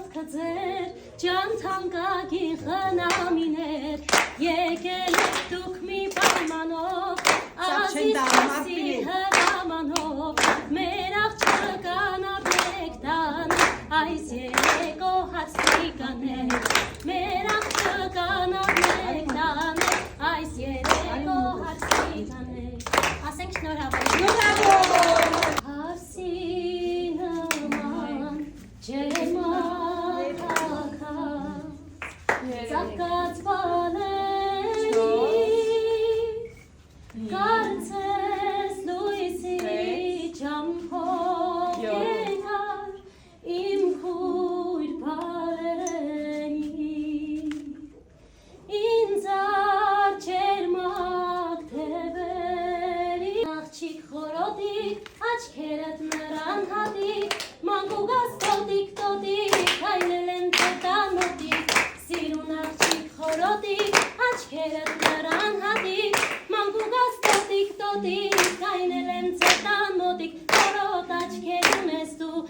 Ոտքը ձեր ջան թանկագին խնամիներ եկել եք դուք մի պայմանով ազիզ ասի հրամանով մեր աղջկան ապրեք տան այս երեկո հարցի կանեք մեր աղջկան ապրեք տան այս երեկո հարցի կանեք ասենք շնորհավոր հարսի նման Zakaz valeri Karces Luisi Champo Gekar Im Khuir Pareni Inzar Chermak Teberi Nachchik Khorodik Achkeret Meran Hadik Mangugas Todik Todik Kainelen Tetanodik Սիրուն աղջիկ խորոտիկ, աչքերդ նրան հատիկ, մանկուկաս տոտիկ, կայնել են ծետան մոտիկ, խորոտ աչքեր ունես դու,